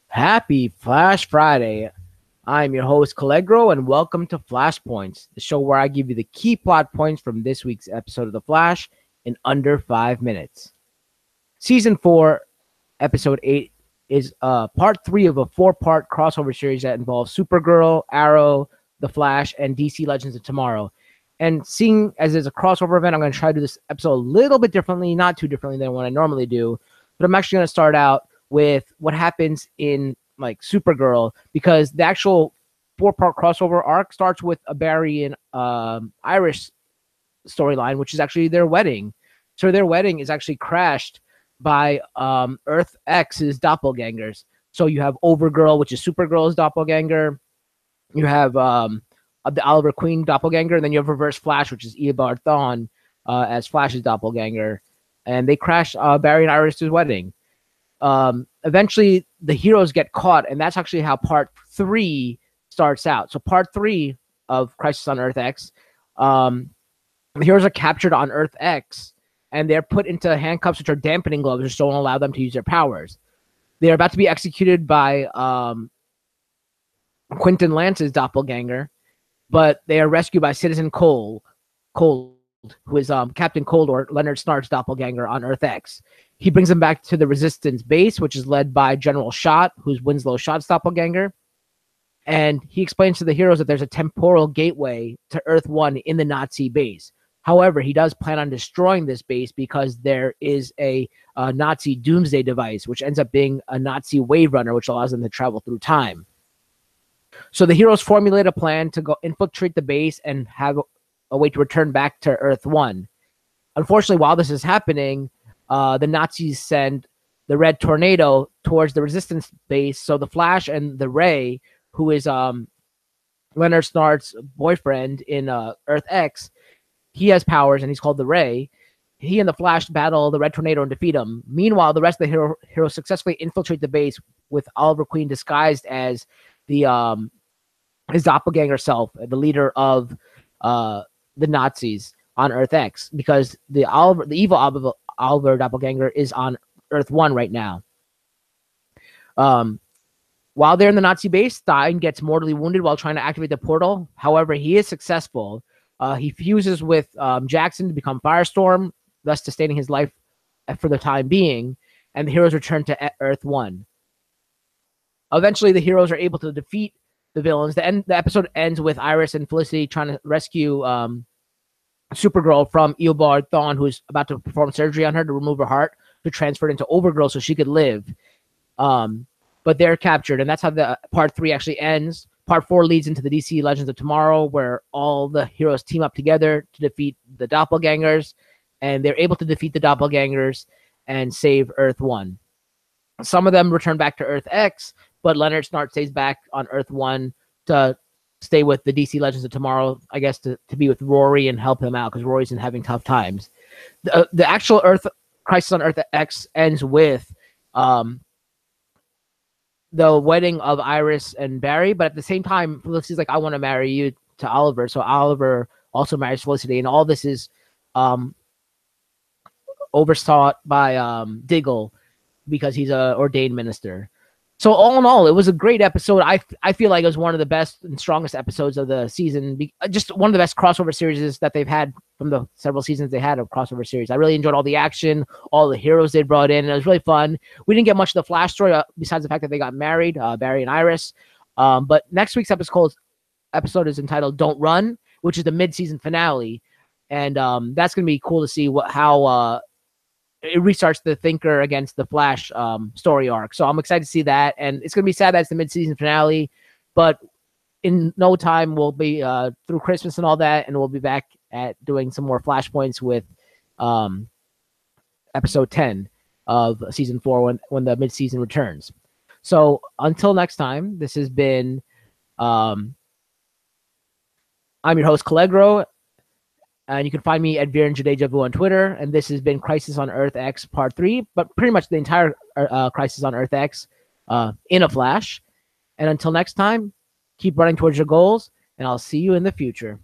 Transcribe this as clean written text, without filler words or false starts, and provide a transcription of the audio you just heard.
Happy Flash Friday. I'm your host, Kal-Legro, and welcome to Flashpoints, the show where I give you the key plot points from this week's episode of The Flash in under 5 minutes. Season 4, Episode 8 is part 3 of a 4-part crossover series that involves Supergirl, Arrow, The Flash, and DC Legends of Tomorrow. And seeing as it's a crossover event, I'm going to try to do this episode a little bit differently, not too differently than what I normally do, but I'm actually going to start out with what happens in like Supergirl, because the actual 4-part crossover arc starts with a Barry and Iris storyline, which is actually their wedding. So their wedding is actually crashed by Earth X's doppelgangers. So you have Overgirl, which is Supergirl's doppelganger. You have the Oliver Queen doppelganger, and then you have Reverse Flash, which is Eobard Thawne as Flash's doppelganger. And they crash Barry and Iris's wedding. Eventually the heroes get caught, and that's actually how part 3 starts out. So part 3 of Crisis on Earth X, the heroes are captured on Earth X, and they're put into handcuffs, which are dampening gloves, which don't allow them to use their powers. They're about to be executed by Quentin Lance's doppelganger, but they are rescued by Citizen Cold, who is Captain Cold, or Leonard Snart's doppelganger on Earth X. He brings them back to the Resistance base, which is led by General Schott, who's Winslow Schott's doppelganger. And he explains to the heroes that there's a temporal gateway to Earth 1 in the Nazi base. However, he does plan on destroying this base because there is a Nazi doomsday device, which ends up being a Nazi wave runner, which allows them to travel through time. So the heroes formulate a plan to go infiltrate the base and have a way to return back to Earth 1. Unfortunately, while this is happening, the Nazis send the Red Tornado towards the Resistance base. So the Flash and the Ray, who is Leonard Snart's boyfriend in Earth X, he has powers, and he's called the Ray. He and the Flash battle the Red Tornado and defeat him. Meanwhile, the rest of the heroes successfully infiltrate the base with Oliver Queen disguised as the his doppelganger self, the leader of the Nazis on Earth X, because the evil Oliver doppelganger is on Earth 1 right now. While they're in the Nazi base, Stein gets mortally wounded while trying to activate the portal. However, he is successful. He fuses with Jackson to become Firestorm, thus sustaining his life for the time being, and the heroes return to Earth 1. Eventually, the heroes are able to defeat the villains. The episode ends with Iris and Felicity trying to rescue Supergirl from Eobard Thawne, who's about to perform surgery on her to remove her heart to transfer it into Overgirl so she could live. But they're captured, and that's how the part 3 actually ends. Part 4 leads into the DC Legends of Tomorrow, where all the heroes team up together to defeat the doppelgangers, and they're able to defeat the doppelgangers and save Earth 1. Some of them return back to Earth X, but Leonard Snart stays back on Earth 1 to stay with the DC Legends of Tomorrow, I guess, to be with Rory and help him out, because Rory's been having tough times. The actual Crisis on Earth X ends with the wedding of Iris and Barry, but at the same time, Felicity's like, I want to marry you to Oliver. So Oliver also marries Felicity, and all this is oversaw by Diggle, because he's a ordained minister. So all in all, it was a great episode. I feel like it was one of the best and strongest episodes of the season. Just one of the best crossover series that they've had from the several seasons they had of crossover series. I really enjoyed all the action, all the heroes they brought in. And it was really fun. We didn't get much of the Flash story besides the fact that they got married, Barry and Iris. But next week's episode is entitled Don't Run, which is the mid-season finale. And that's going to be cool to see how it restarts the Thinker against the Flash story arc. So I'm excited to see that. And it's going to be sad that it's the mid-season finale, but in no time we'll be through Christmas and all that, and we'll be back at doing some more Flashpoints with episode 10 of season 4 when the mid-season returns. So until next time, this has been I'm your host, Kal-Legro, and you can find me at Viren Jadeja Vu on Twitter. And this has been Crisis on Earth X Part 3, but pretty much the entire Crisis on Earth X in a flash. And until next time, keep running towards your goals, and I'll see you in the future.